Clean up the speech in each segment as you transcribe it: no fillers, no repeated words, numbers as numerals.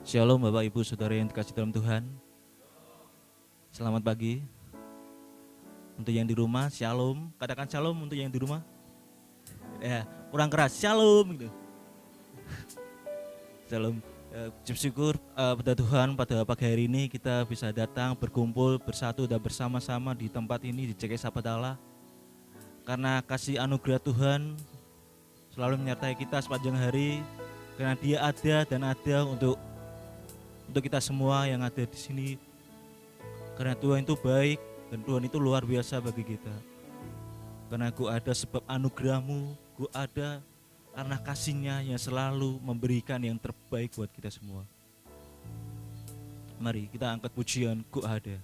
Shalom Bapak Ibu Saudara yang dikasih dalam Tuhan. Selamat pagi. Untuk yang di rumah, shalom. Katakan shalom untuk yang di rumah. Ya, kurang keras, shalom gitu. Shalom. Puji syukur pada Tuhan pada pagi hari ini kita bisa datang berkumpul bersatu dan bersama-sama di tempat ini di JKS Sahabat Allah. Karena kasih anugerah Tuhan selalu menyertai kita sepanjang hari. Karena Dia ada dan ada untuk kita semua yang ada di sini. Karena Tuhan itu baik dan Tuhan itu luar biasa bagi kita. Karena Ku ada sebab anugerah-Mu, Ku ada karena kasih-Nya yang selalu memberikan yang terbaik buat kita semua. Mari kita angkat pujian Ku ada.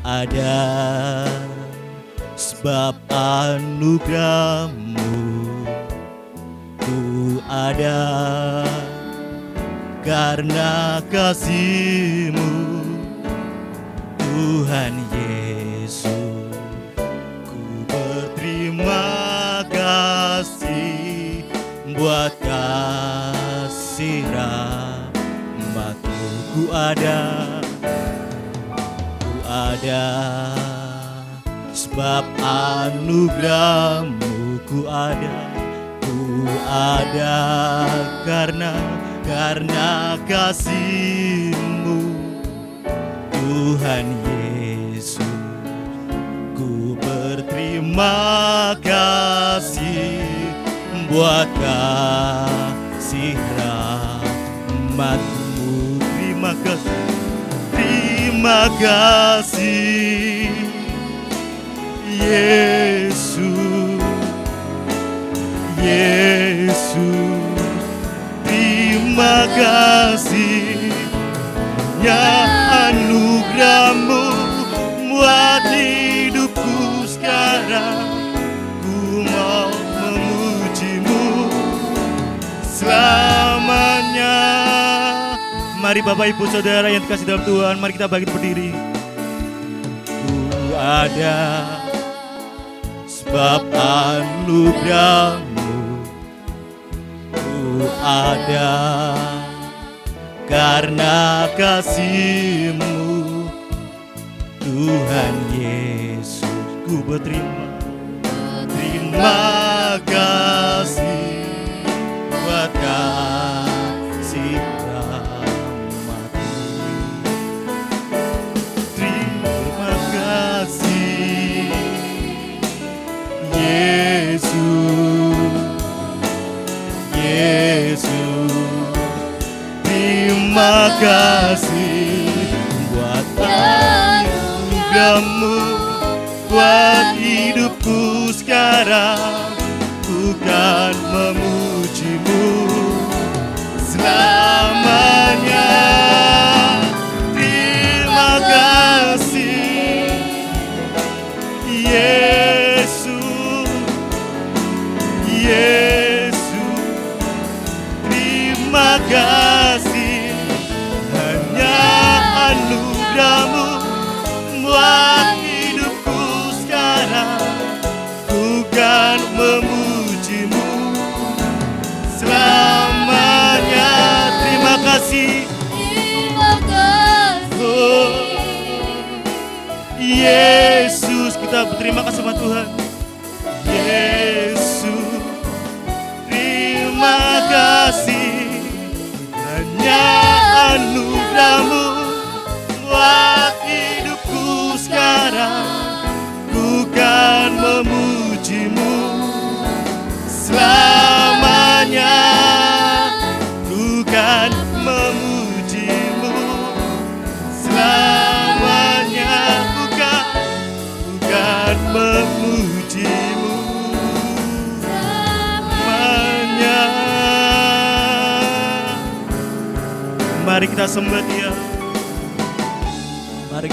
Ada sebab anugerah-Mu, Ku ada karena kasih-Mu, Tuhan Yesus. Ku berterima kasih buat kasih rahmat-Mu. Ku ada sebab anugerah-Mu. Ku ada karena kasih-Mu, Tuhan Yesus. Ku berterima kasih buat kasih rahmat-Mu. Terima kasih Yesus, terima kasih ya anugerah-Mu buat hidupku sekarang. Ku mau memuji-Mu selamanya. Mari Bapak Ibu Saudara yang dikasih dalam Tuhan, mari kita bangkit berdiri. Ku ada sebab anugerah-Mu, Ku ada karena kasih-Mu, Tuhan Yesus. Ku berterima kasih buat kasih rahmat-Mu. Terima kasih Yesus, terima kasih buat anugerah-Mu buat hidupku sekarang. Ku kan memuji-Mu selamanya. Terima kasih Yesus, terima kasih hanya anugerah-Mu buat hidupku sekarang. Ku kan memuji-Mu selamanya. Terima kasih Yesus. Kita berterima kasih sama Tuhan. Yesus, terima kasih hanya anugerah-Mu buat hidupku sekarang. Ku kan memuji-Mu selamanya. Ku kan memuji-Mu selamanya. Ku kan Mari kita sembah Dia. Mari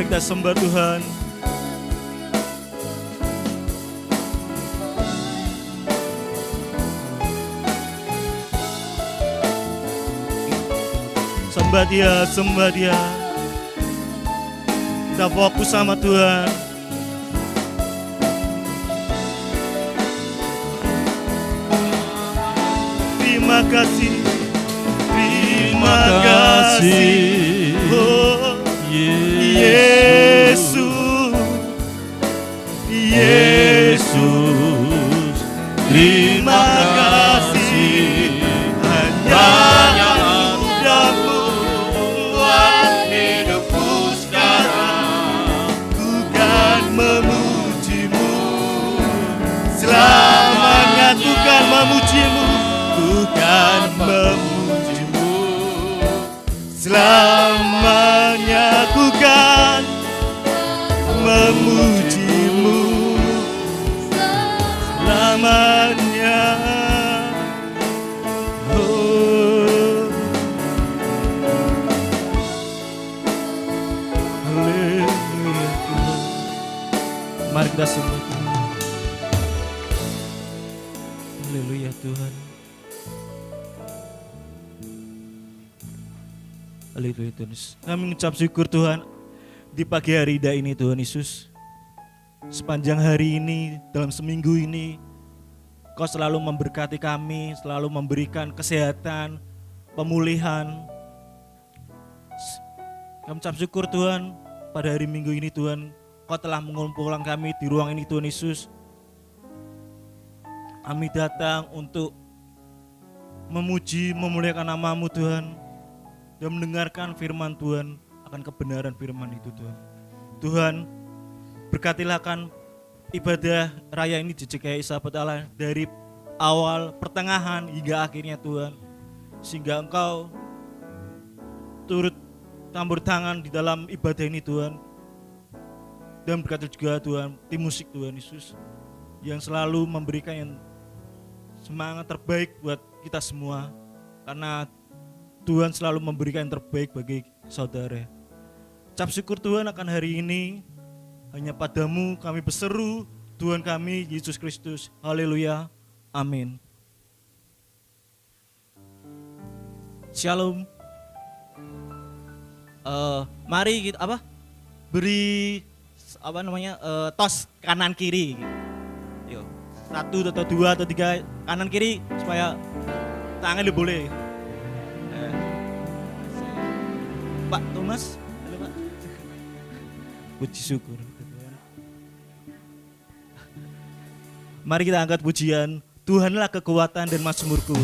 kita sembah Tuhan. Sembah Dia. Kita fokus sama Tuhan. Terima kasih, oh Yesus, terima kasih. Hanya Mu buat hidupku sekarang. Ku kan memuji-Mu selamanya. Ku kan memuji-Mu. Ku kan memuji-Mu selamanya. Ku kan memuji-Mu selamanya. Oh, haleluya Tuhan. Mari kita sembah Tuhan. Haleluya Tuhan. Haleluya Tuhan. Kami mengucap syukur Tuhan di pagi hari indah ini Tuhan Yesus. Sepanjang hari ini, dalam seminggu ini, Kau selalu memberkati kami, selalu memberikan kesehatan, pemulihan. Kami mengucap syukur Tuhan, pada hari Minggu ini Tuhan, Kau telah mengumpulkan kami di ruang ini Tuhan Yesus. Kami datang untuk memuji, memuliakan nama-Mu Tuhan, dan mendengarkan firman Tuhan akan kebenaran firman itu Tuhan. Tuhan, berkatilah kan ibadah raya ini di GKI Sahabat Allah dari awal, pertengahan hingga akhirnya Tuhan. Sehingga Engkau turut campur tangan di dalam ibadah ini Tuhan. Dan berkati juga Tuhan tim musik Tuhan Yesus yang selalu memberikan yang semangat terbaik buat kita semua. Karena Tuhan selalu memberikan yang terbaik bagi saudara. Ucap syukur Tuhan akan hari ini. Hanya padamu kami berseru, Tuhan kami Yesus Kristus. Haleluya. Amin. Shalom. Mari kita beri tos kanan kiri. Yuk. 1 atau 2 atau 3 kanan kiri supaya tangan boleh. Pak Thomas, halo Pak. Puji syukur. Mari kita angkat pujian, Tuhanlah kekuatan dan mazmurku.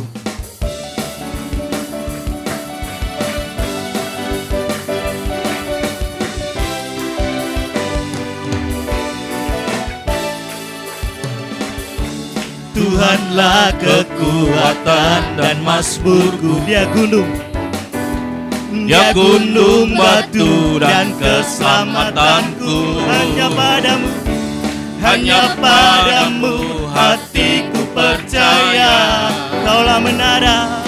Tuhanlah kekuatan dan mazmurku. Dia gunung batu dan keselamatanku. Hanya padamu hatiku percaya. Kaulah menara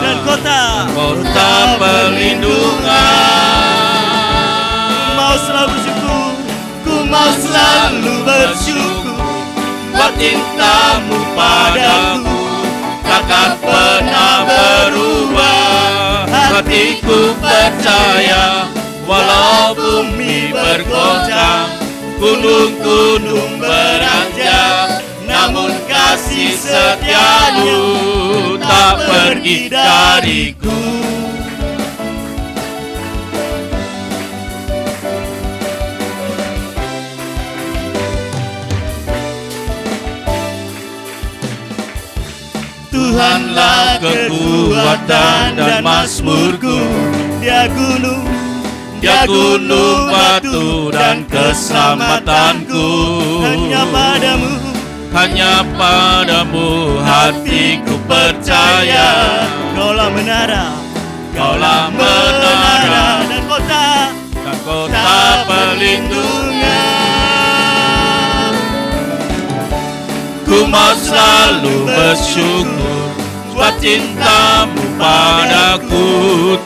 dan kota perlindungan. Ku mau selalu bersyukur, buat cintamu padaku takkan pernah berubah. Hatiku percaya, walau bumi bergoncang, gunung-gunung beranjak, namun kasih setiamu tak pergi dariku. Tuhanlah kekuatan dan mazmurku. Dia gunung batu dan keselamatanku. Hanya padamu hatiku percaya. Kaulah menara dan kota perlindungan. Ku mau selalu bersyukur, Sebab cintamu padaku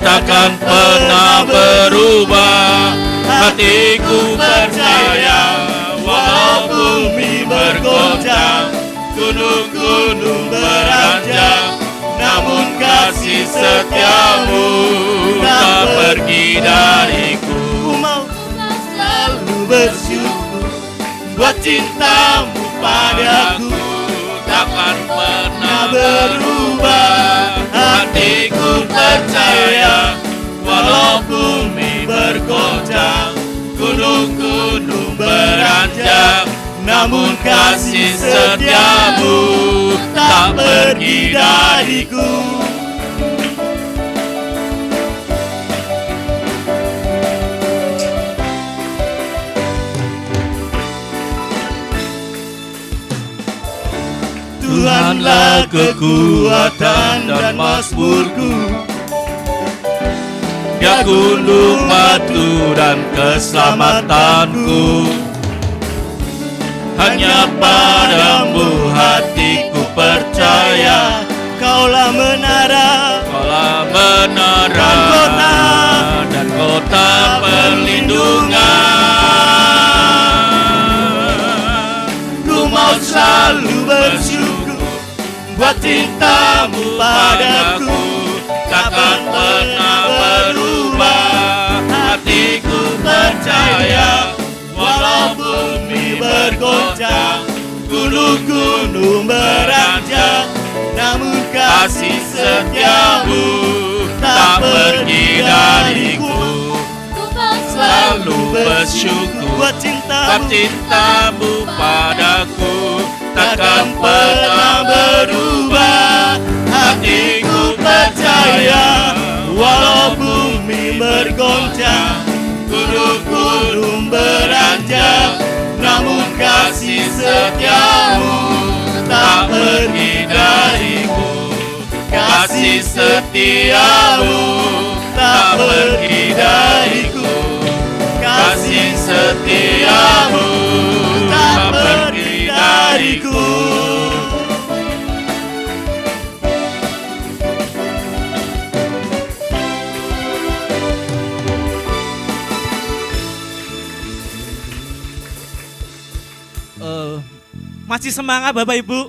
takkan pernah berubah. Hatiku percaya walau bumi bergoncang, gunung-gunung beranjak, namun kasih setiamu tak pergi dariku. Ku mau selalu bersyukur buat cintamu padaku Takkan pernah berubah. Hatiku percaya walau bumi bergoncang, gunung-gunung beranjak, namun kasih setiamu tak pergi dariku. Tuhanlah kekuatan dan mazmurku, Dia gunung batu dan keselamatanku. Hanya padamu hatiku percaya, Kaulah menara Kaulah menara dan kota perlindungan. Ku mau selalu bersyukur buat cintamu padaku Takkan pernah berubah. Hatiku percaya walau bumi bergoncang, gunung-gunung beranjak, namun kasih setiamu tak pergi dariku. Selalu bersyukur buat sebab cintamu cintamu padaku takkan pernah berubah. Hatiku percaya walau bumi bergoncang, gunung-gunung beranjak, namun kasih setiamu tak pergi dariku. Kasih setiamu tak pergi dariku. Kasih setiamu tak pergi dariku. Masih semangat Bapak Ibu?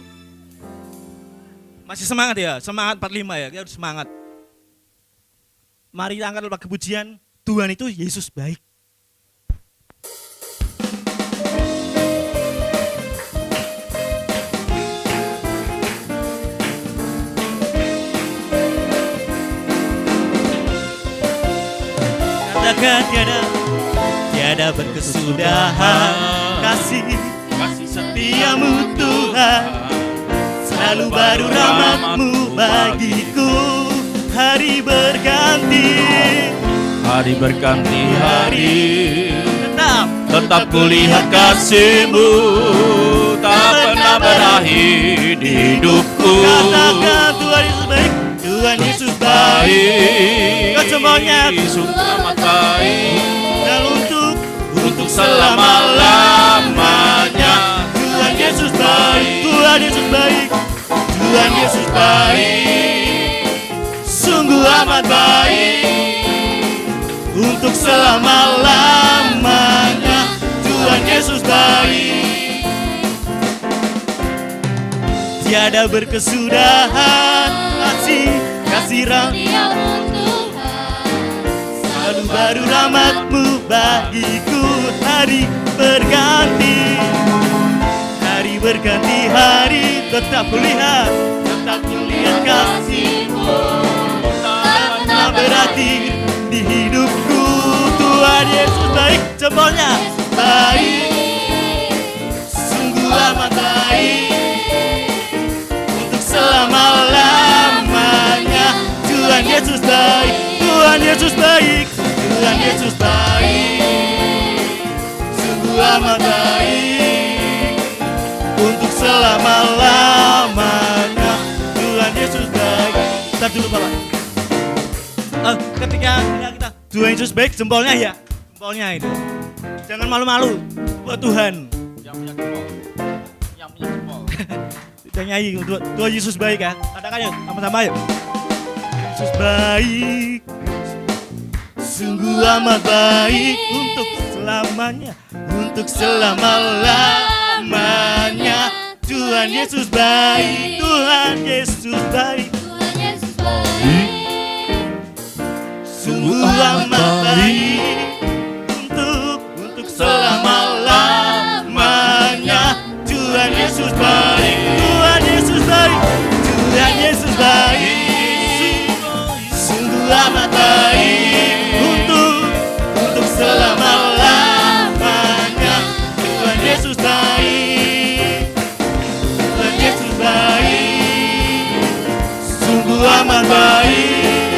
Masih semangat ya? Semangat 45 ya, kita harus semangat. Mari angkat lagu pujian, Tuhan itu Yesus baik. Katakan tiada berkesudahan kasih setiamu Tuhan, selalu baru rahmat-Mu bagiku. Hari berganti hari, tetap kulihat kasih-Mu tak pernah berakhir di hidupku. Katakan Tuhan Yesus baik, Tuhan Yesus baik. Kau semuanya sungguh amat baik dan untuk selama-lamanya. Tuhan Yesus baik, Tuhan Yesus baik, Tuhan Yesus baik, sungguh amat baik untuk selama-lamanya. Tuhan Yesus baik, tiada berkesudahan kasih selalu baru rahmat-Mu bagiku. Hari berganti hari, tetap kulihat kasih-Mu tak pernah berakhir di hidupku. Tuhan Yesus baik, jempolnya baik, sungguh amat baik untuk selama-lamanya. Tuhan Yesus baik, Tuhan Yesus baik, Tuhan Yesus baik, sungguh amat baik untuk selama-lamanya. Tuhan Yesus baik. Start dulu Bapak. Ketika kita Tuhan Yesus baik, jempolnya ya, jempolnya itu. Jangan malu-malu buat Tuhan. Yang punya jempol. Kita nyanyi Tuhan Yesus baik ya. Katakan yuk sama-sama yuk. Yesus baik, sungguh amat baik untuk selamanya, untuk selama-lamanya. Tuhan Yesus baik, Tuhan Yesus baik, Tuhan Yesus baik, sungguh amat baik untuk selama-lamanya. Tuhan Yesus baik, Tuhan Yesus baik, Tuhan Yesus baik, sungguh amat baik untuk selama-lamanya. Tuhan Yesus baik, Tuhan Yesus baik, sungguh amat baik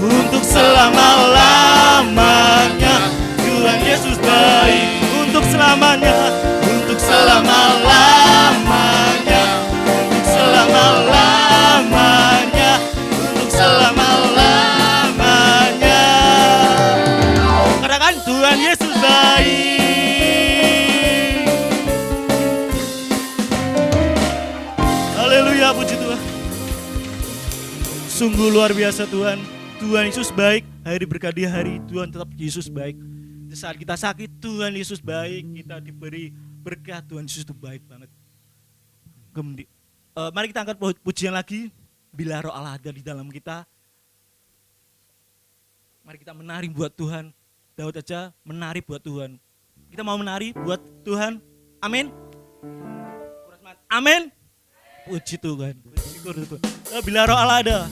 untuk selama-lamanya. Tuhan Yesus baik untuk selamanya, untuk selama-lamanya, untuk selama-lamanya, untuk selama-lamanya. Katakan Tuhan Yesus baik. Haleluya, puji Tuhan. Sungguh luar biasa Tuhan. Tuhan Yesus baik, hari berganti hari Tuhan tetap Yesus baik. Di saat kita sakit Tuhan Yesus baik, kita diberi berkat Tuhan Yesus itu baik banget. Mari kita angkat pujian lagi. Bila roh Allah ada di dalam kita, mari kita menari buat Tuhan. Daud aja menari buat Tuhan. Kita mau menari buat Tuhan. Amin. Amin. Puji Tuhan. Syukur Tuhan. Bila roh Allah ada.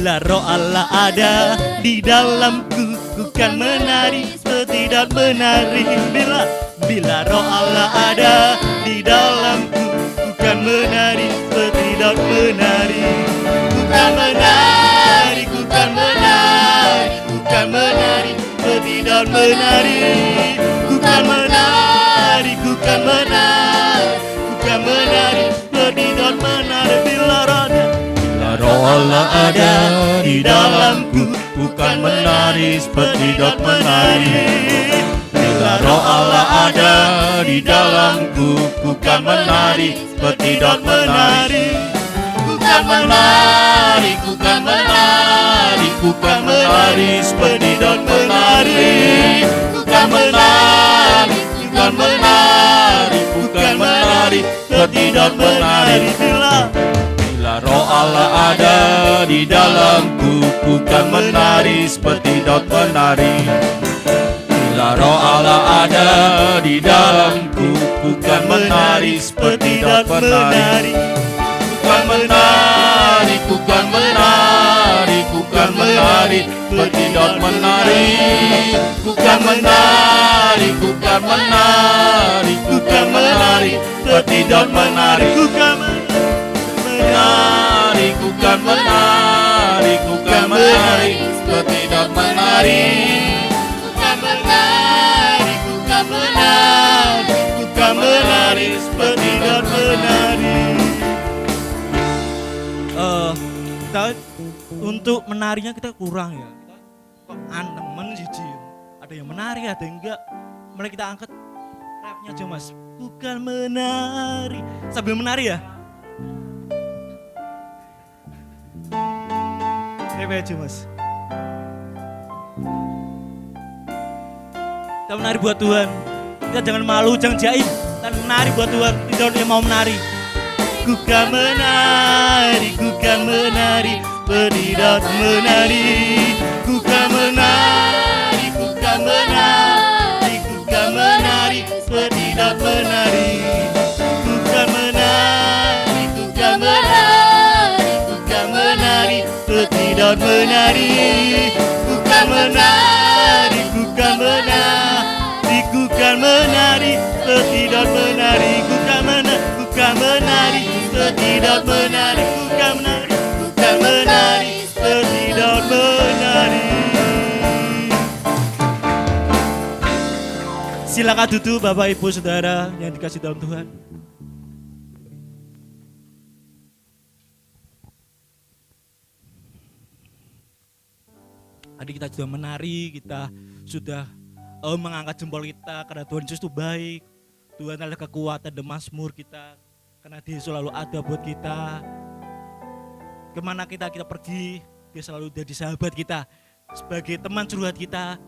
Bila roh Allah ada di dalamku, ku kan menari seperti Daud menari. Bila roh Allah ada di dalamku, ku kan menari seperti Daud menari. Ku kan menari, ku kan menari, ku kan menari seperti Daud menari. Ku kan menari, ku kan menari, ku kan menari seperti Daud menari. Roh Allah ada di dalamku, bukan menari seperti Daud menari. Bila roh Allah ada di dalamku, bukan menari seperti Daud menari. Bukan menari, bukan menari, bukan menari seperti Daud menari. Bukan menari, bukan menari, bukan menari seperti Daud menari. Bila roh Allah ada di dalamku, bukan menari seperti Daud menari. Bila roh Allah ada di dalamku, bukan menari seperti Daud menari. Bukan menari, bukan menari, bukan menari seperti Daud menari. Bukan menari, bukan menari, bukan menari seperti Daud menari. Bukan menari, bukan menari, bukan menari seperti Daud menari. Bukan menari, bukan menari, bukan menari seperti Daud menari. Kita untuk menarinya kita kurang ya. Kita kok anemen jijik. Ada yang menari, ada yang enggak. Mari kita angkat rapnya aja Mas. Bukan menari. Sambil menari ya. Rap aja Mas. Kita menari buat Tuhan. Kita jangan malu, jangan jaim. Kita menari buat Tuhan. Tidak ada yang mau menari. Ku kan menari, ku kan menari, seperti Daud menari. Ku kan menari, ku kan menari, ku kan menari, seperti Daud menari. Ku kan menari, ku kan menari, ku kan menari, seperti Daud menari. Ku kan menari, ku kan menari, ku kan menari, seperti Daud menari. Ku kan menari, ku kan menari, seperti Daud menari. Ku kan menari, ku kan menari, seperti Daud menari. Silakan duduk Bapak Ibu Saudara yang dikasih dalam Tuhan. Tadi kita sudah menari, kita sudah mengangkat jempol kita karena Tuhan Yesus itu baik. Tuhan adalah kekuatan dan mazmur kita karena Dia selalu ada buat kita. Kemana kita pergi, Dia selalu jadi sahabat kita. Sebagai teman curhat kita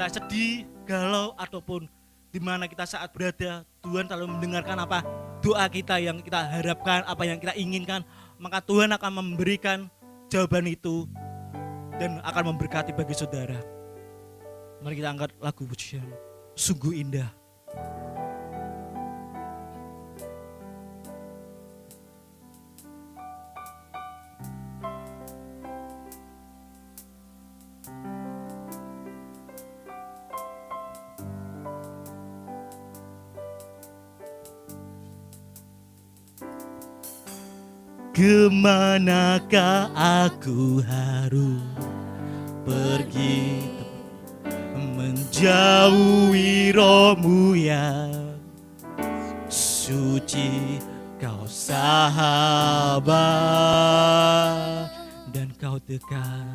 sedih, galau ataupun di mana kita saat berada, Tuhan selalu mendengarkan apa doa kita yang kita harapkan, apa yang kita inginkan, maka Tuhan akan memberikan jawaban itu dan akan memberkati bagi saudara. Mari kita angkat lagu pujian, sungguh indah. Kemanakah aku harus pergi menjauhi rohmu yang suci, kau sahabat dan kau dekat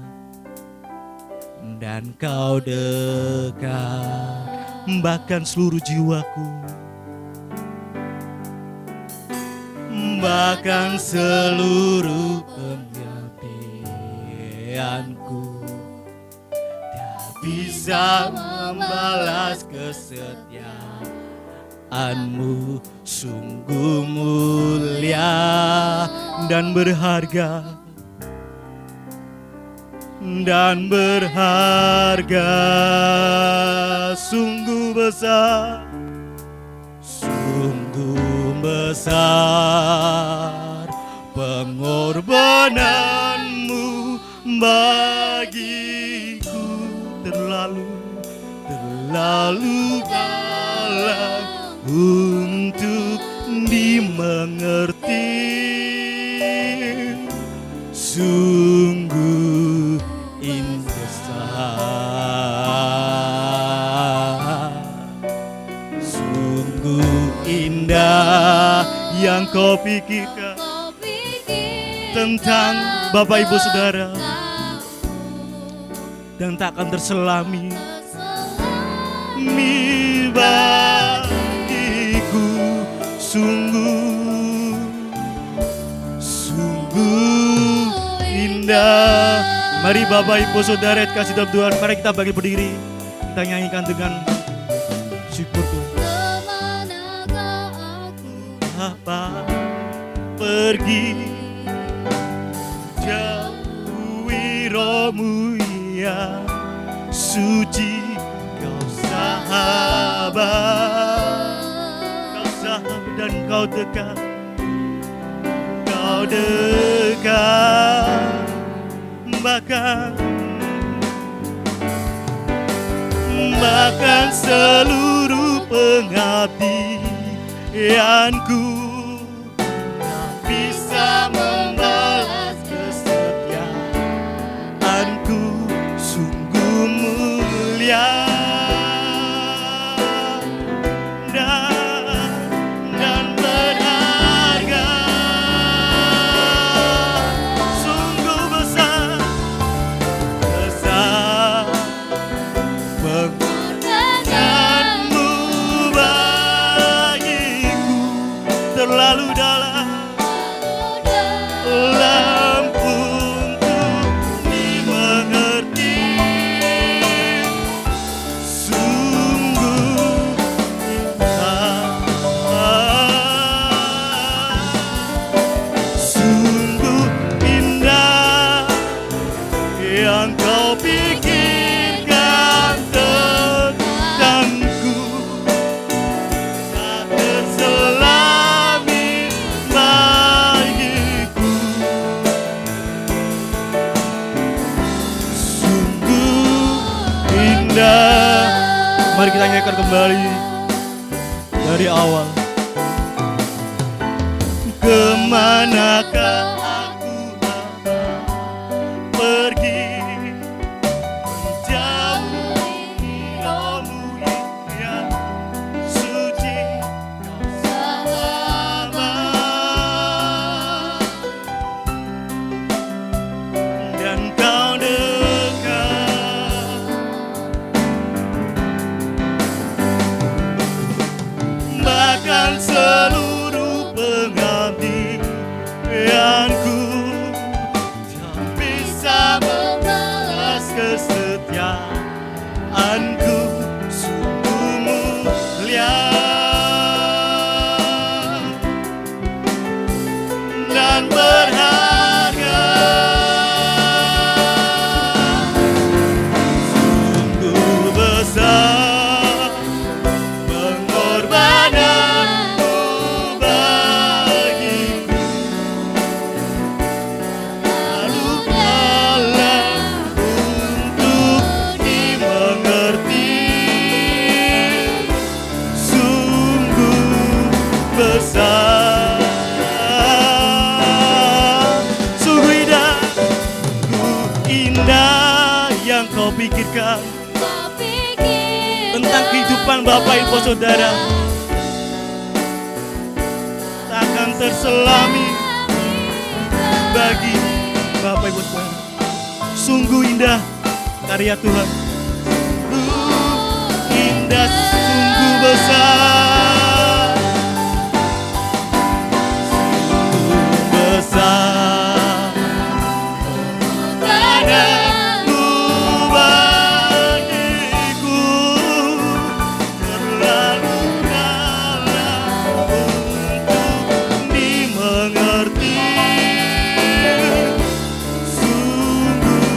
bahkan seluruh jiwaku, bahkan seluruh pengabdianku, tak bisa membalas kesetiaanmu. Sungguh mulia dan berharga, sungguh besar, sungguh besar pengorbananmu bagiku, terlalu dalam untuk dimengerti. Sungguh indah, sungguh indah yang kau pikirkan tentang Bapak Ibu Saudara, dan tak akan terselami bagiku. Sungguh indah. Mari Bapak Ibu Saudara kasih dalam Tuhan, mari kita bagi berdiri, kita nyanyikan dengan syukur Tuhan. Apa pergi jauhi rohmu yang suci, kau sahabat dan kau dekat, bahkan seluruh pengabdianku tak bisa membalas kesetiaanku. Sungguh mulia dan berharga, sungguh besar pengorbananmu bagiku, terlalu dalam untuk dimengerti. Sungguh indah yang kau pikirkan tentangku, tak terselami bagiku. Sungguh indah. Mari kita nyanyikan kembali dari awal. Kemanakah aku pergi menjauhi rohmu yang suci, kau sahabat dan kau dekat, pikirkan tentang kehidupan Bapak Ibu Saudara, takkan terselami bagi Bapak Ibu Saudara. Sungguh indah karya Tuhan, indah, sungguh besar, sungguh besar padamu bagiku, terlalu dalam untuk dimengerti, sungguh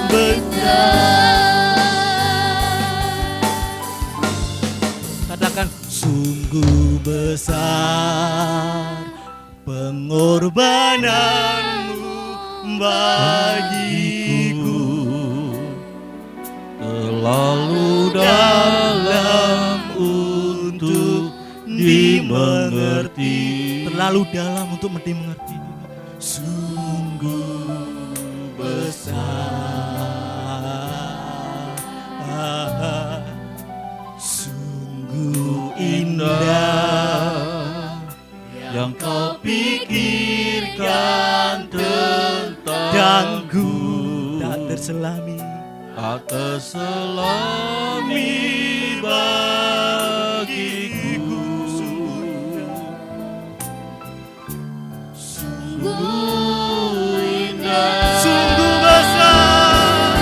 besar. Katakan, sungguh besar pengorbananmu bagiku, Terlalu dalam untuk dimengerti. terlalu dalam untuk dimengerti. Sungguh besar, sungguh indah Yang kau pikirkan tentangku, tentangku, tak terselami tak terselami bagiku. Sungguh indah, sungguh besar,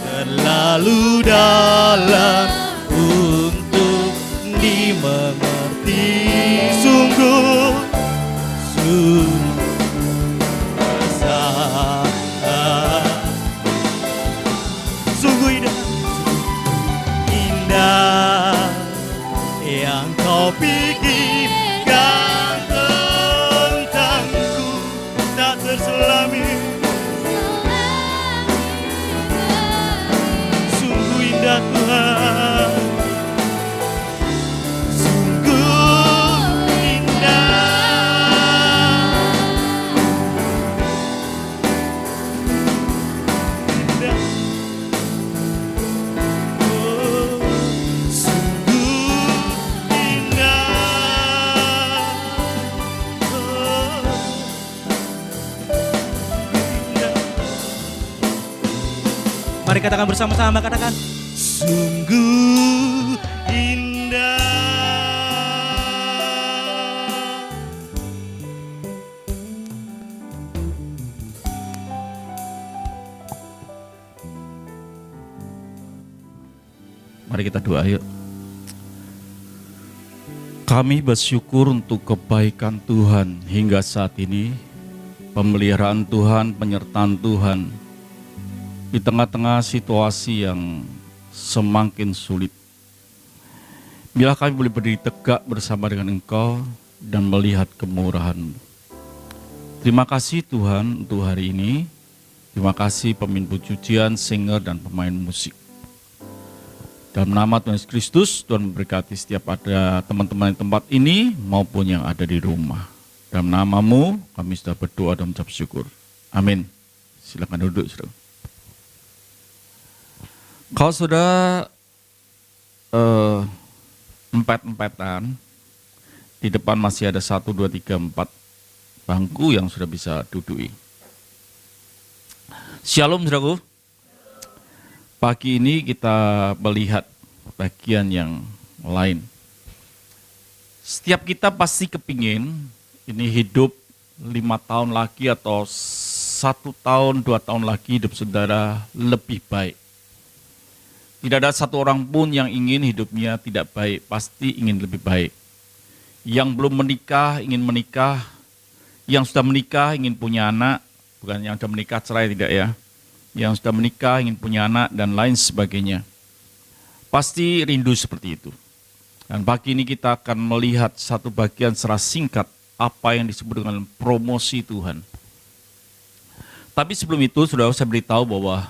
terlalu dalam untuk dimengerti, sungguh besar, sungguh indah yang kau pikirkan tentangku, tak terselami. Sungguh indah Tuhan, sungguh indah, indah. Oh, sungguh indah, oh, indah. Mari katakan bersama-sama, katakan, sungguh indah. Mari kita doa yuk. Kami bersyukur untuk kebaikan Tuhan hingga saat ini, pemeliharaan Tuhan, penyertaan Tuhan di tengah-tengah situasi yang semakin sulit. Bila kami boleh berdiri tegak bersama dengan Engkau dan melihat kemurahan-Mu. Terima kasih Tuhan untuk hari ini. Terima kasih pemimpin pujian, singer, dan pemain musik. Dalam nama Tuhan Yesus Kristus, Tuhan memberkati setiap ada teman-teman di tempat ini maupun yang ada di rumah. Dalam nama-Mu kami sudah berdoa dan mengucap syukur. Amin. Silakan duduk, saudara. Kalau sudah empet-empetan, di depan masih ada 1, 2, 3, 4 bangku yang sudah bisa dudui. Shalom, saudaraku. Pagi ini kita melihat bagian yang lain. Setiap kita pasti kepingin ini hidup 5 tahun lagi atau 1 tahun, 2 tahun lagi hidup saudara lebih baik. Tidak ada satu orang pun yang ingin hidupnya tidak baik, pasti ingin lebih baik. Yang belum menikah ingin menikah, yang sudah menikah ingin punya anak, bukan yang sudah menikah cerai, tidak ya. Yang sudah menikah, ingin punya anak, dan lain sebagainya. Pasti rindu seperti itu. Dan pagi ini kita akan melihat satu bagian secara singkat apa yang disebut dengan promosi Tuhan. Tapi sebelum itu, saudara, saya beritahu bahwa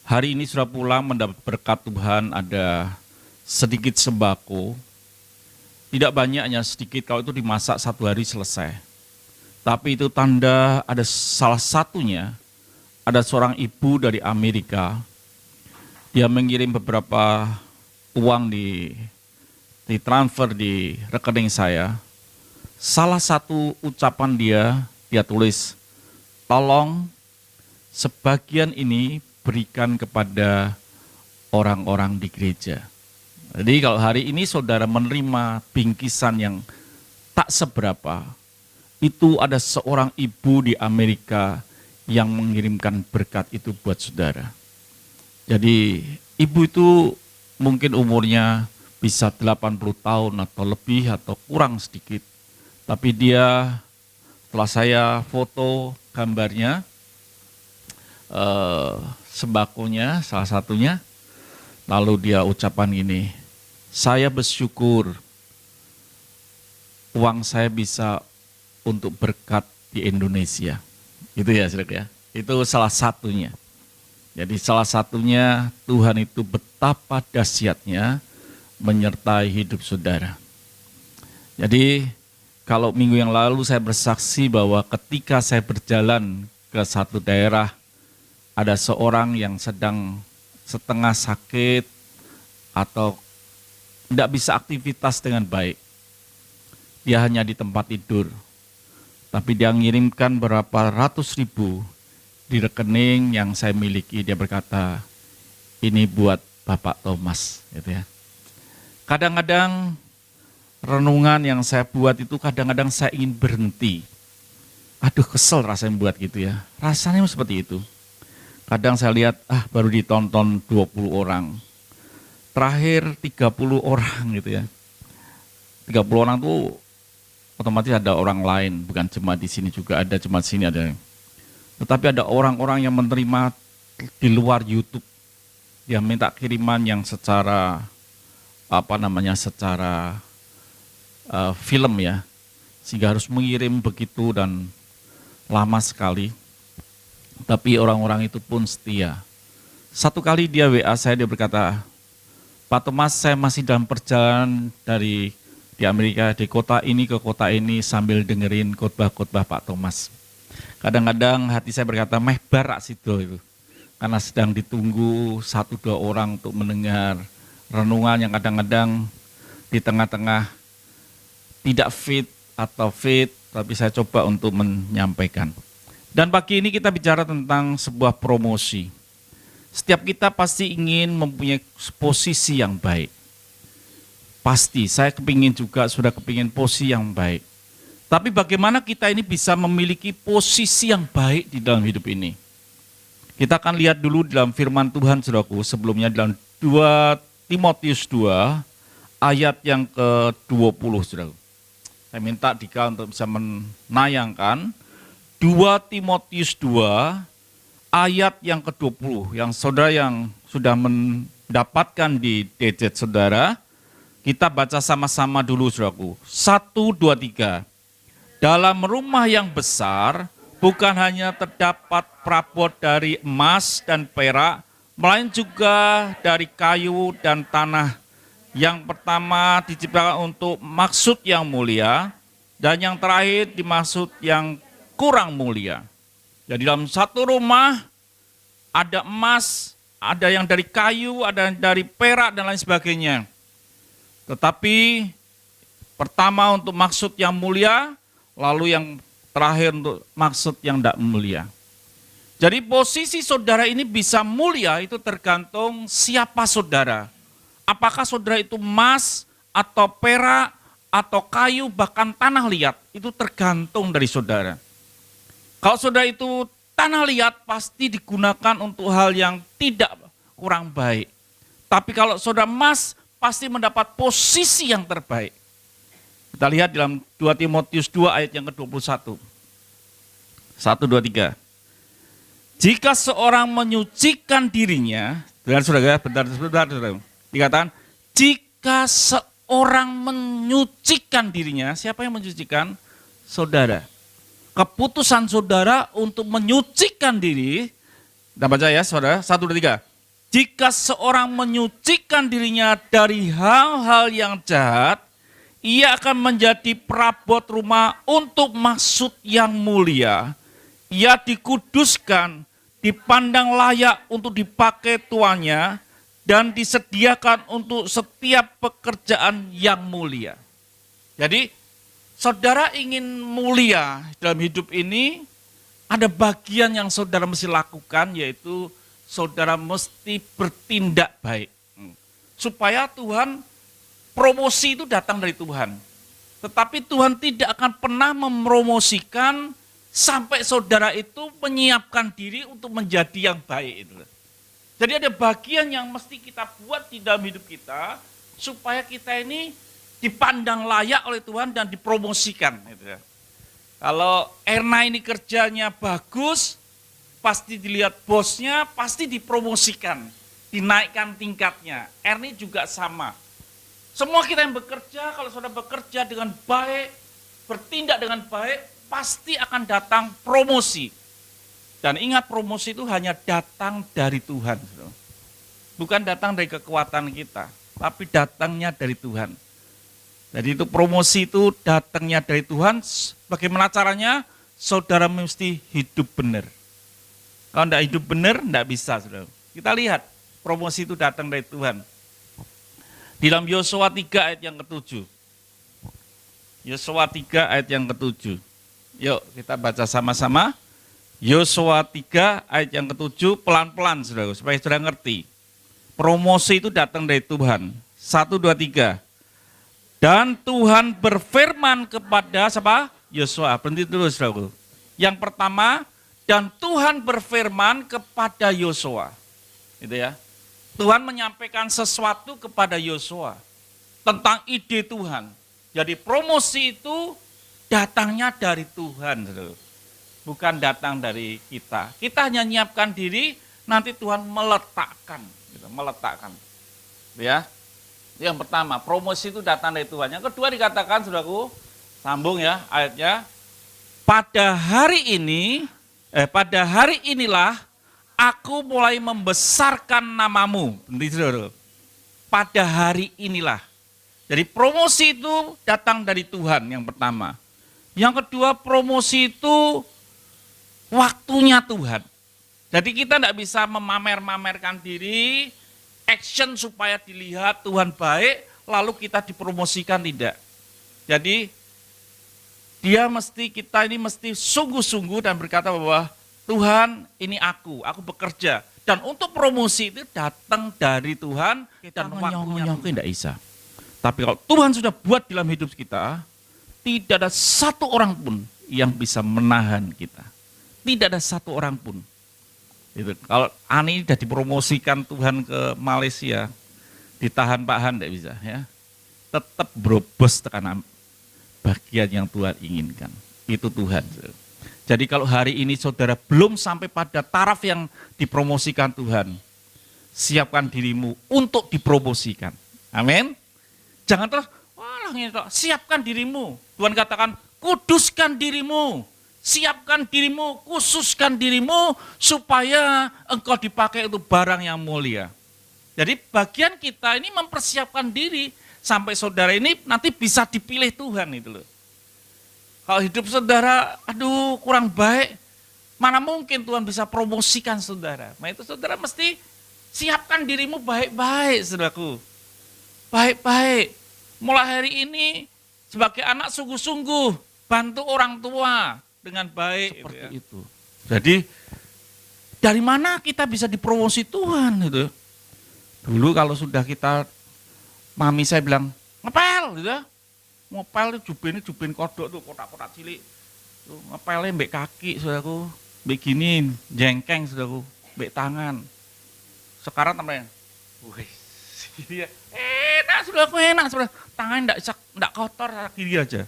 hari ini sudah pulang mendapat berkat Tuhan, ada sedikit sembako. Tidak banyak, hanya sedikit, kalau itu dimasak 1 hari selesai. Tapi itu tanda ada salah satunya, ada seorang ibu dari Amerika, dia mengirim beberapa uang di transfer di rekening saya. Salah satu ucapan dia tulis, tolong sebagian ini berikan kepada orang-orang di gereja. Jadi kalau hari ini saudara menerima bingkisan yang tak seberapa, itu ada seorang ibu di Amerika yang mengirimkan berkat itu buat saudara. Jadi ibu itu mungkin umurnya bisa 80 tahun atau lebih atau kurang sedikit. Tapi dia, setelah saya foto gambarnya, sembakonya salah satunya, lalu dia ucapan ini, saya bersyukur uang saya bisa untuk berkat di Indonesia. Itu ya, saudara ya. Itu salah satunya. Jadi salah satunya Tuhan itu betapa dahsyatnya menyertai hidup saudara. Jadi kalau minggu yang lalu saya bersaksi bahwa ketika saya berjalan ke satu daerah, ada seorang yang sedang setengah sakit atau tidak bisa aktivitas dengan baik. Dia hanya di tempat tidur. Tapi dia ngirimkan berapa ratus ribu di rekening yang saya miliki. Dia berkata, ini buat Bapak Thomas. Gitu ya. Kadang-kadang renungan yang saya buat itu kadang-kadang saya ingin berhenti. Aduh, kesel rasanya buat gitu ya. Rasanya seperti itu. Kadang saya lihat, baru ditonton 20 orang. Terakhir 30 orang gitu ya. 30 orang tuh otomatis ada orang lain, bukan cuma di sini juga ada, cuma di sini ada. Tetapi ada orang-orang yang menerima di luar YouTube, yang minta kiriman yang secara secara film ya, sehingga harus mengirim begitu dan lama sekali. Tapi orang-orang itu pun setia. Satu kali dia WA saya, dia berkata, Pak Thomas, saya masih dalam perjalanan di Amerika, di kota ini ke kota ini sambil dengerin khotbah-khotbah Pak Thomas. Kadang-kadang hati saya berkata, meh barak sido itu. Karena sedang ditunggu 1-2 orang untuk mendengar renungan yang kadang-kadang di tengah-tengah tidak fit atau fit, tapi saya coba untuk menyampaikan. Dan pagi ini kita bicara tentang sebuah promosi. Setiap kita pasti ingin mempunyai posisi yang baik. Pasti, saya sudah kepingin posisi yang baik. Tapi bagaimana kita ini bisa memiliki posisi yang baik di dalam hidup ini? Kita akan lihat dulu dalam firman Tuhan, saudaraku, sebelumnya dalam 2 Timotius 2, ayat yang ke-20, saudaraku. Saya minta Dika untuk bisa menayangkan 2 Timotius 2, ayat yang ke-20, yang saudara yang sudah mendapatkan di gadget saudara, kita baca sama-sama dulu, saudaraku. 1, 2, 3. Dalam rumah yang besar, bukan hanya terdapat perabot dari emas dan perak, melainkan juga dari kayu dan tanah. Yang pertama diciptakan untuk maksud yang mulia, dan yang terakhir dimaksud yang kurang mulia. Jadi dalam satu rumah ada emas, ada yang dari kayu, ada yang dari perak, dan lain sebagainya. Tetapi pertama untuk maksud yang mulia, lalu yang terakhir untuk maksud yang tidak mulia. Jadi posisi saudara ini bisa mulia itu tergantung siapa saudara. Apakah saudara itu emas atau perak atau kayu bahkan tanah liat, itu tergantung dari saudara. Kalau saudara itu tanah liat pasti digunakan untuk hal yang tidak kurang baik. Tapi kalau saudara emas pasti mendapat posisi yang terbaik. Kita lihat dalam 2 Timotius 2 ayat yang ke-21. 1, 2, 3. Jika seorang menyucikan dirinya, saudara, bentar, saudara. Dikatakan, jika seorang menyucikan dirinya, siapa yang menyucikan? Saudara. Keputusan saudara untuk menyucikan diri, kita baca ya saudara, 1, 2, 3. Jika seorang menyucikan dirinya dari hal-hal yang jahat, ia akan menjadi perabot rumah untuk maksud yang mulia. Ia dikuduskan, dipandang layak untuk dipakai tuannya, dan disediakan untuk setiap pekerjaan yang mulia. Jadi, saudara ingin mulia dalam hidup ini, ada bagian yang saudara mesti lakukan, yaitu saudara mesti bertindak baik. Supaya Tuhan, promosi itu datang dari Tuhan. Tetapi Tuhan tidak akan pernah mempromosikan sampai saudara itu menyiapkan diri untuk menjadi yang baik itu. Jadi ada bagian yang mesti kita buat di dalam hidup kita supaya kita ini dipandang layak oleh Tuhan dan dipromosikan. Gitu. Kalau Erna ini kerjanya bagus, pasti dilihat bosnya, pasti dipromosikan, dinaikkan tingkatnya. Erni juga sama. Semua kita yang bekerja, kalau saudara bekerja dengan baik, bertindak dengan baik, pasti akan datang promosi. Dan ingat, promosi itu hanya datang dari Tuhan. Bukan datang dari kekuatan kita, tapi datangnya dari Tuhan. Jadi itu promosi itu datangnya dari Tuhan. Bagaimana caranya? Saudara mesti hidup benar. Kalau tidak hidup benar, tidak bisa. Saudara. Kita lihat, promosi itu datang dari Tuhan. Di dalam Yosua 3 ayat yang ke-7. Yosua 3 ayat yang ke-7. Yuk kita baca sama-sama. Yosua 3 ayat yang ke-7, pelan-pelan saudara, supaya saudara ngerti. Promosi itu datang dari Tuhan. 1, 2, 3. Dan Tuhan berfirman kepada siapa? Yosua. Berhenti dulu saudara. Yang pertama, dan Tuhan berfirman kepada Yosua. Gitu ya. Tuhan menyampaikan sesuatu kepada Yosua tentang ide Tuhan. Jadi promosi itu datangnya dari Tuhan, bukan datang dari kita. Kita hanya menyiapkan diri, nanti Tuhan meletakkan, meletakkan. Ya, yang pertama, promosi itu datang dari Tuhan. Yang kedua dikatakan, saudaraku, sambung ya ayatnya. Pada hari inilah aku mulai membesarkan namamu. Pada hari inilah. Jadi promosi itu datang dari Tuhan yang pertama. Yang kedua, promosi itu waktunya Tuhan. Jadi kita tidak bisa memamer-mamerkan diri, action supaya dilihat Tuhan baik, lalu kita dipromosikan, tidak. Jadi kita ini mesti sungguh-sungguh dan berkata bahwa Tuhan ini aku bekerja. Dan untuk promosi itu datang dari Tuhan dan waktunya tidak bisa. Tapi kalau Tuhan sudah buat dalam hidup kita, tidak ada satu orang pun yang bisa menahan kita. Tidak ada satu orang pun. Gitu. Kalau Ani sudah dipromosikan Tuhan ke Malaysia, ditahan Pak Han tidak bisa. Ya. Tetap berobos tekanan bagian yang Tuhan inginkan. Itu Tuhan. Jadi kalau hari ini saudara belum sampai pada taraf yang dipromosikan Tuhan, siapkan dirimu untuk dipromosikan. Amin. Jangan terus, siapkan dirimu. Tuhan katakan, kuduskan dirimu. Siapkan dirimu, khususkan dirimu, supaya engkau dipakai untuk barang yang mulia. Jadi bagian kita ini mempersiapkan diri, sampai saudara ini nanti bisa dipilih Tuhan itu loh. Kalau hidup saudara, aduh kurang baik, mana mungkin Tuhan bisa promosikan saudara. Nah itu saudara mesti siapkan dirimu baik-baik saudaraku. Baik-baik, mulai hari ini sebagai anak sungguh-sungguh bantu orang tua dengan baik. Seperti itu. Jadi dari mana kita bisa dipromosi Tuhan itu? Dulu kalau sudah kita, mami saya bilang, ngepel gitu ya. Ngepel itu jubin kodok tuh, kotak-kotak cilik. Ngepelnya mbek kaki saudaraku, mbek gini, jengkeng saudaraku, mbek tangan. Sekarang namanya, wih, enak saudaraku, enak saudara. Tangan enggak kotor, kiri aja.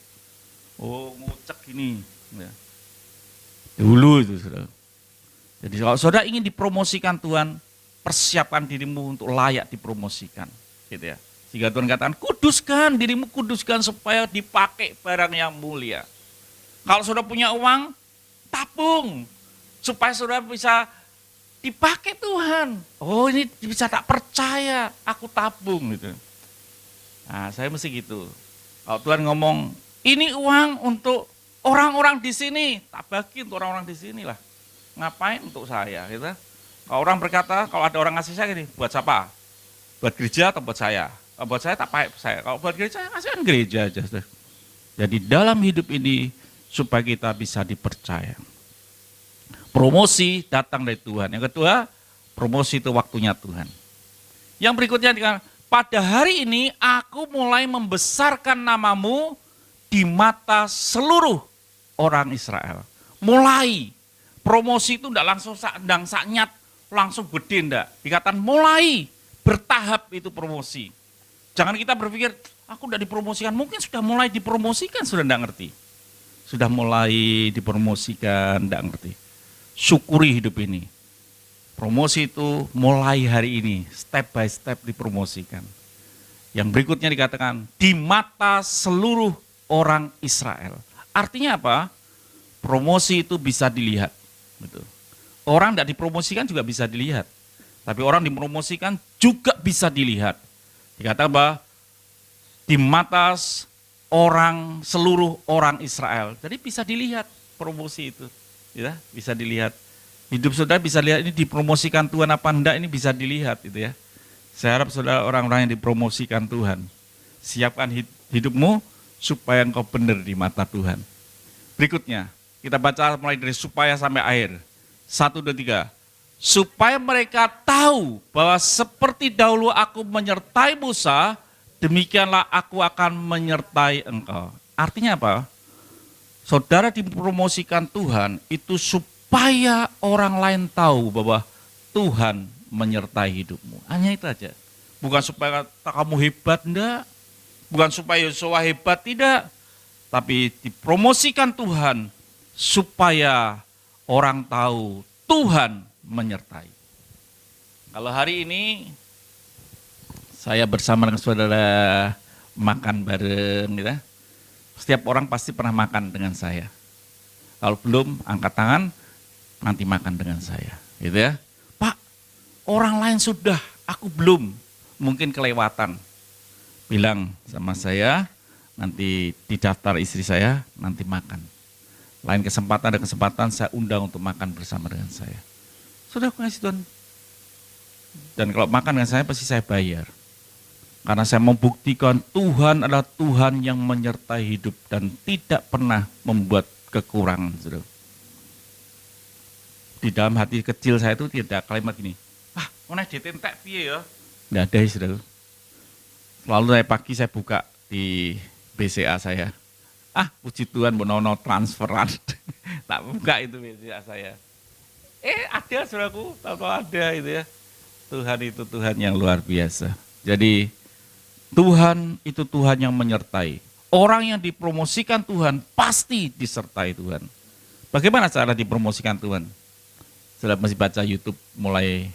Oh, ngucek gini. Ya. Dulu itu saudara. Jadi kalau saudara ingin dipromosikan Tuhan, persiapkan dirimu untuk layak dipromosikan. Gitu ya. Sehingga Tuhan katakan, kuduskan dirimu, kuduskan supaya dipakai barang yang mulia. Kalau saudara punya uang, tabung. Supaya saudara bisa dipakai Tuhan. Oh ini bisa tak percaya, aku tabung gitu. Nah saya mesti gitu. Kalau Tuhan ngomong, ini uang untuk orang-orang di sini, tak bagi untuk orang-orang di sini lah. Ngapain untuk saya gitu. Kalau orang berkata, kalau ada orang ngasih saya gini, buat siapa? Buat gereja atau buat saya? Kalau buat saya tak pakai saya. Kalau buat gereja, saya kasihkan gereja aja. Jadi dalam hidup ini supaya kita bisa dipercaya. Promosi datang dari Tuhan. Yang kedua, promosi itu waktunya Tuhan. Yang berikutnya, pada hari ini aku mulai membesarkan namamu di mata seluruh orang Israel. Mulai. Promosi itu tidak langsung saknyat, langsung gede enggak. Dikatakan mulai, bertahap itu promosi. Jangan kita berpikir, aku udah dipromosikan. Mungkin sudah mulai dipromosikan, sudah enggak ngerti. Sudah mulai dipromosikan, enggak ngerti. Syukuri hidup ini. Promosi itu mulai hari ini, step by step dipromosikan. Yang berikutnya dikatakan, di mata seluruh orang Israel. Artinya apa? Promosi itu bisa dilihat. Betul. Orang tidak dipromosikan juga bisa dilihat. Tapi orang dipromosikan juga bisa dilihat. Dikatakan bahwa di mata orang, seluruh orang Israel. Jadi bisa dilihat promosi itu. Ya, bisa dilihat. Hidup saudara bisa lihat ini dipromosikan Tuhan apa enggak, ini bisa dilihat gitu ya. Saya harap saudara orang-orang yang dipromosikan Tuhan, siapkan hidupmu supaya engkau benar di mata Tuhan. Berikutnya, kita baca mulai dari supaya sampai akhir. 1, 2, 3. Supaya mereka tahu bahwa seperti dahulu aku menyertai Musa, demikianlah aku akan menyertai engkau. Artinya apa? Saudara dipromosikan Tuhan itu supaya orang lain tahu bahwa Tuhan menyertai hidupmu. Hanya itu aja. Bukan supaya kamu hebat, enggak. Bukan supaya Yosua hebat, tidak. Tapi dipromosikan Tuhan supaya orang tahu Tuhan menyertai. Kalau hari ini saya bersama dengan saudara makan bareng gitu. Setiap orang pasti pernah makan dengan saya. Kalau belum, angkat tangan, nanti makan dengan saya. Gitu ya. Pak, orang lain sudah, aku belum. Mungkin kelewatan. Bilang sama saya, nanti di daftar istri saya, nanti makan. Lain kesempatan, ada kesempatan saya undang untuk makan bersama dengan saya. Sudah aku ngasih Tuhan. Dan kalau makan dengan saya, pasti saya bayar. Karena saya membuktikan Tuhan adalah Tuhan yang menyertai hidup dan tidak pernah membuat kekurangan. Saudara. Di dalam hati kecil saya itu tidak kalimat gini, mana ditentek piye ya? Tidak ada, saudara. Lalu saya buka di BCA saya. Puji Tuhan, bonono transferan. Tak buka itu BCA saya. Ada saudaraku, tahu ada itu ya. Tuhan itu Tuhan yang luar biasa. Jadi Tuhan itu Tuhan yang menyertai. Orang yang dipromosikan Tuhan pasti disertai Tuhan. Bagaimana cara dipromosikan Tuhan? Sudah masih baca YouTube mulai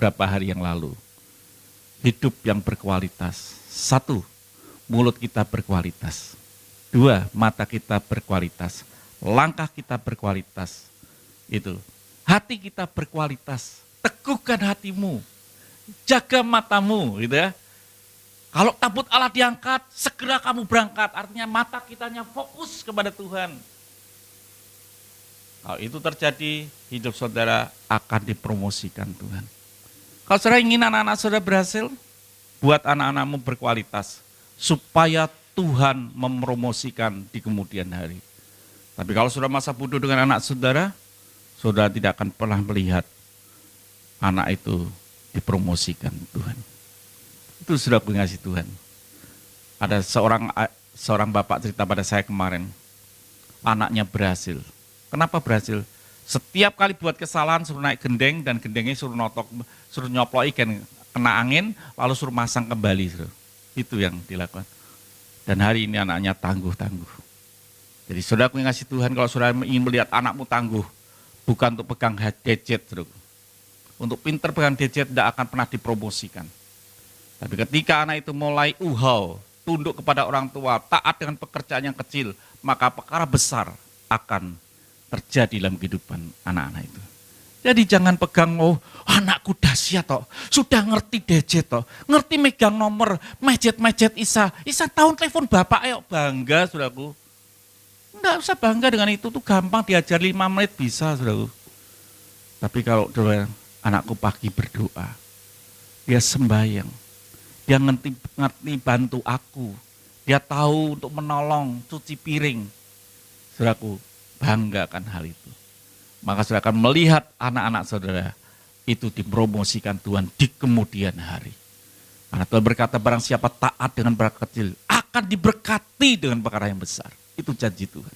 berapa hari yang lalu. Hidup yang berkualitas. 1, mulut kita berkualitas. 2, mata kita berkualitas. Langkah kita berkualitas. Itu. Hati kita berkualitas. Teguhkan hatimu. Jaga matamu, gitu ya. Kalau tabut Allah diangkat, segera kamu berangkat. Artinya mata kitanya fokus kepada Tuhan. Kalau itu terjadi, hidup saudara akan dipromosikan Tuhan. Kalau saudara ingin anak-anak saudara berhasil, buat anak-anakmu berkualitas. Supaya Tuhan mempromosikan di kemudian hari. Tapi kalau saudara masa bodoh dengan anak saudara, saudara tidak akan pernah melihat anak itu dipromosikan Tuhan. Itu sudah mengasihi Tuhan. Ada seorang bapak cerita pada saya kemarin, anaknya berhasil. Kenapa berhasil? Setiap kali buat kesalahan suruh naik gendeng dan gendengnya suruh nyoploki kena angin, lalu suruh masang kembali. Itu yang dilakukan. Dan hari ini anaknya tangguh-tangguh. Jadi saudara mengasihi Tuhan, kalau saudara ingin melihat anakmu tangguh, bukan untuk pegang gadget. Untuk pinter pegang gadget tidak akan pernah dipromosikan. Tapi ketika anak itu mulai tunduk kepada orang tua, taat dengan pekerjaan yang kecil, maka perkara besar akan terjadi dalam kehidupan anak-anak itu. Jadi jangan pegang, anakku dahsyat toh, sudah ngerti gadget toh, ngerti megang nomor, mejet Isa tahun telepon bapak, ayo bangga saudaraku. Enggak usah bangga dengan itu, tuh gampang diajar 5 menit bisa saudaraku. Tapi kalau anakku pagi berdoa, dia sembahyang, dia ngerti bantu aku, dia tahu untuk menolong, cuci piring, saudaraku, banggakan hal itu. Maka saudara akan melihat anak-anak saudara itu dipromosikan Tuhan di kemudian hari. Karena Tuhan berkata barang siapa taat dengan perkara kecil akan diberkati dengan perkara yang besar. Itu janji Tuhan.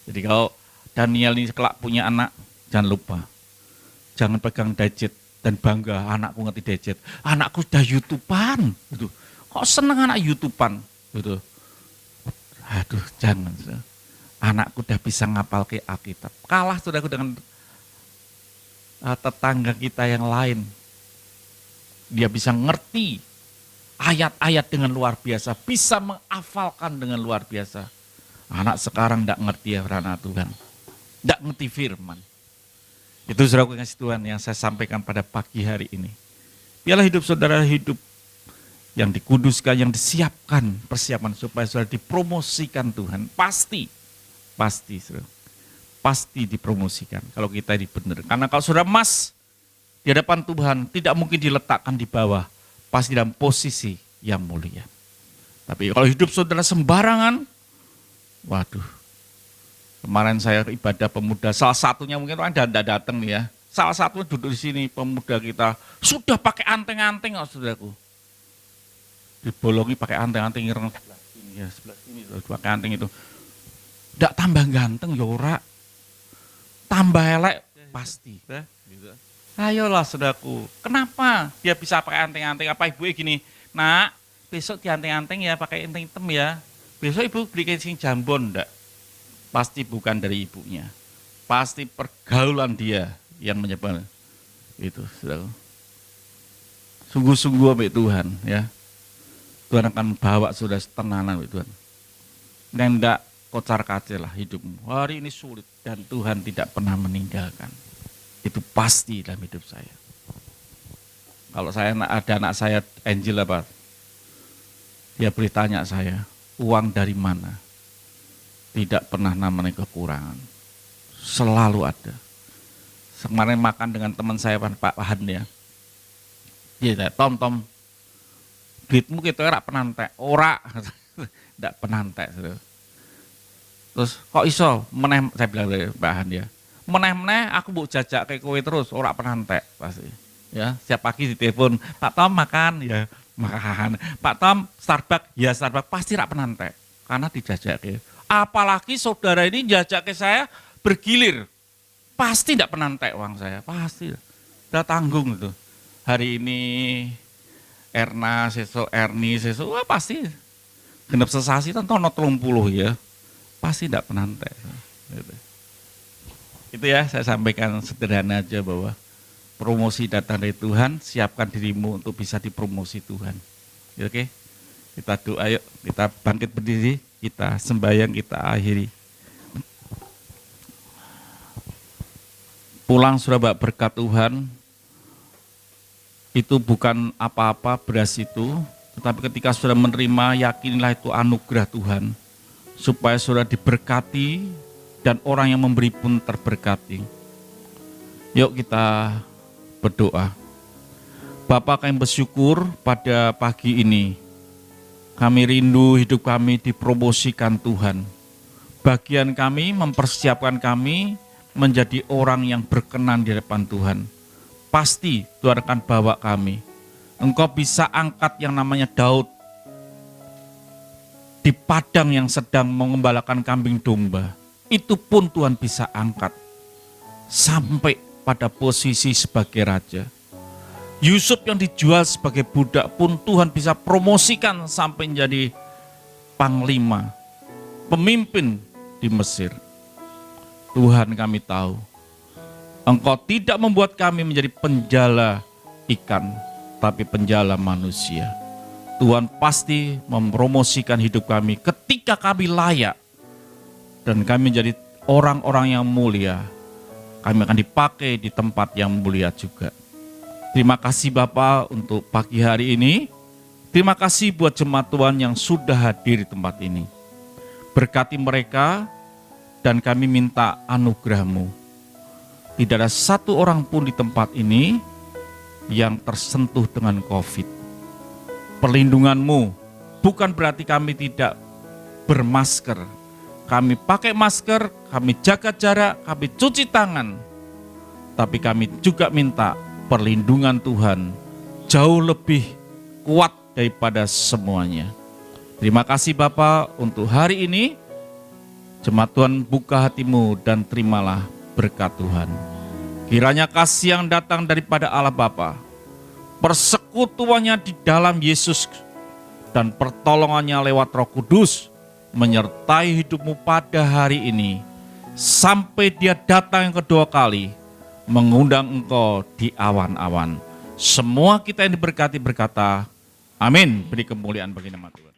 Jadi kalau Daniel ini kelak punya anak, jangan lupa. Jangan pegang gadget dan bangga anakku ngerti gadget. Anakku sudah YouTubean. Gitu. Kok seneng anak YouTubean? Gitu. Aduh jangan. Anakku udah bisa ngapal ke Alkitab. Kalah saudaraku dengan tetangga kita yang lain. Dia bisa ngerti ayat-ayat dengan luar biasa. Bisa menghafalkan dengan luar biasa. Anak sekarang tidak ngerti ya anak Tuhan. Tidak ngerti firman. Itu saudaraku kasih Tuhan yang saya sampaikan pada pagi hari ini. Biarlah hidup saudara hidup yang dikuduskan, yang disiapkan persiapan supaya saudara dipromosikan Tuhan. Pasti dipromosikan kalau kita ini benar. Karena kalau saudara emas di hadapan Tuhan tidak mungkin diletakkan di bawah, pasti dalam posisi yang mulia. Tapi kalau hidup saudara sembarangan, waduh. Kemarin saya ibadah pemuda, salah satunya mungkin orang tidak datang nih ya. Salah satunya duduk di sini pemuda kita sudah pakai anteng-anteng, saudaraku. Dibolongi pakai anteng-anteng ireng sebelah sini, pakai anteng itu. Tidak tambah ganteng ya ora, tambah elek pasti. Ayolah saudaraku, kenapa dia bisa pakai anteng-anteng? Apa ibu gini, nak besok di anteng-anteng ya pakai anteng hitam ya. Besok ibu beli sing jambon enggak? Pasti bukan dari ibunya, pasti pergaulan dia yang menyebabkan itu. Saudaraku, sungguh-sungguh ambil Tuhan ya. Tuhan akan bawa saudara tenanan Tuhan. Dan enggak kocar kacir lah hidupmu. Hari ini sulit dan Tuhan tidak pernah meninggalkan. Itu pasti dalam hidup saya. Kalau saya ada anak saya Angel apa, dia bertanya saya, uang dari mana? Tidak pernah namanya kekurangan. Selalu ada. Kemarin makan dengan teman saya Pak Wahan ya. Dia tanya, Tom, duitmu kita ora penantek, ora, tidak penantek. Terus kok iso meneh, saya bilang dari bahan ya, meneh aku mau jajak ke kowe terus, ora penantek pasti. Ya, setiap pagi ditelepon, Pak Tom makan, ya makan. Pak Tom Starbucks, ya Starbucks pasti ora penantek, karena dijajak ke. Apalagi saudara ini jajak ke saya bergilir, pasti tidak penantek uang saya, pasti. Udah tanggung itu. Hari ini Erna, sesuk Erni, sesuk, wah pasti. Genep sesasi kan tono 30 ya. Pasti tidak penantek. Itu ya saya sampaikan sederhana aja bahwa promosi datang dari Tuhan, siapkan dirimu untuk bisa dipromosi Tuhan. Oke, kita doa yuk, kita bangkit berdiri, kita sembahyang, kita akhiri. Pulang Surabaya berkat Tuhan, itu bukan apa-apa beras itu, tetapi ketika sudah menerima, yakinlah itu anugerah Tuhan. Supaya saudara diberkati dan orang yang memberi pun terberkati. Yuk kita berdoa. Bapa, kami bersyukur pada pagi ini. Kami rindu hidup kami dipromosikan Tuhan. Bagian kami mempersiapkan kami menjadi orang yang berkenan di depan Tuhan. Pasti Tuhan akan bawa kami. Engkau bisa angkat yang namanya Daud di padang yang sedang mengembalakan kambing domba, itu pun Tuhan bisa angkat sampai pada posisi sebagai raja. Yusuf yang dijual sebagai budak pun Tuhan bisa promosikan sampai menjadi panglima, pemimpin di Mesir. Tuhan, kami tahu Engkau tidak membuat kami menjadi penjala ikan, tapi penjala manusia. Tuhan pasti mempromosikan hidup kami ketika kami layak. Dan kami menjadi orang-orang yang mulia. Kami akan dipakai di tempat yang mulia juga. Terima kasih Bapa untuk pagi hari ini. Terima kasih buat jemaat Tuhan yang sudah hadir di tempat ini. Berkati mereka dan kami minta anugerah-Mu. Tidak ada satu orang pun di tempat ini yang tersentuh dengan COVID. Perlindungan-Mu bukan berarti kami tidak bermasker. Kami pakai masker, kami jaga jarak, kami cuci tangan. Tapi kami juga minta perlindungan Tuhan jauh lebih kuat daripada semuanya. Terima kasih Bapa untuk hari ini. Jemaat Tuhan buka hatimu dan terimalah berkat Tuhan. Kiranya kasih yang datang daripada Allah Bapa, persekutuannya di dalam Yesus dan pertolongannya lewat Roh Kudus menyertai hidupmu pada hari ini sampai Dia datang yang kedua kali mengundang engkau di awan-awan. Semua kita yang diberkati berkata, amin. Beri kemuliaan bagi nama Tuhan.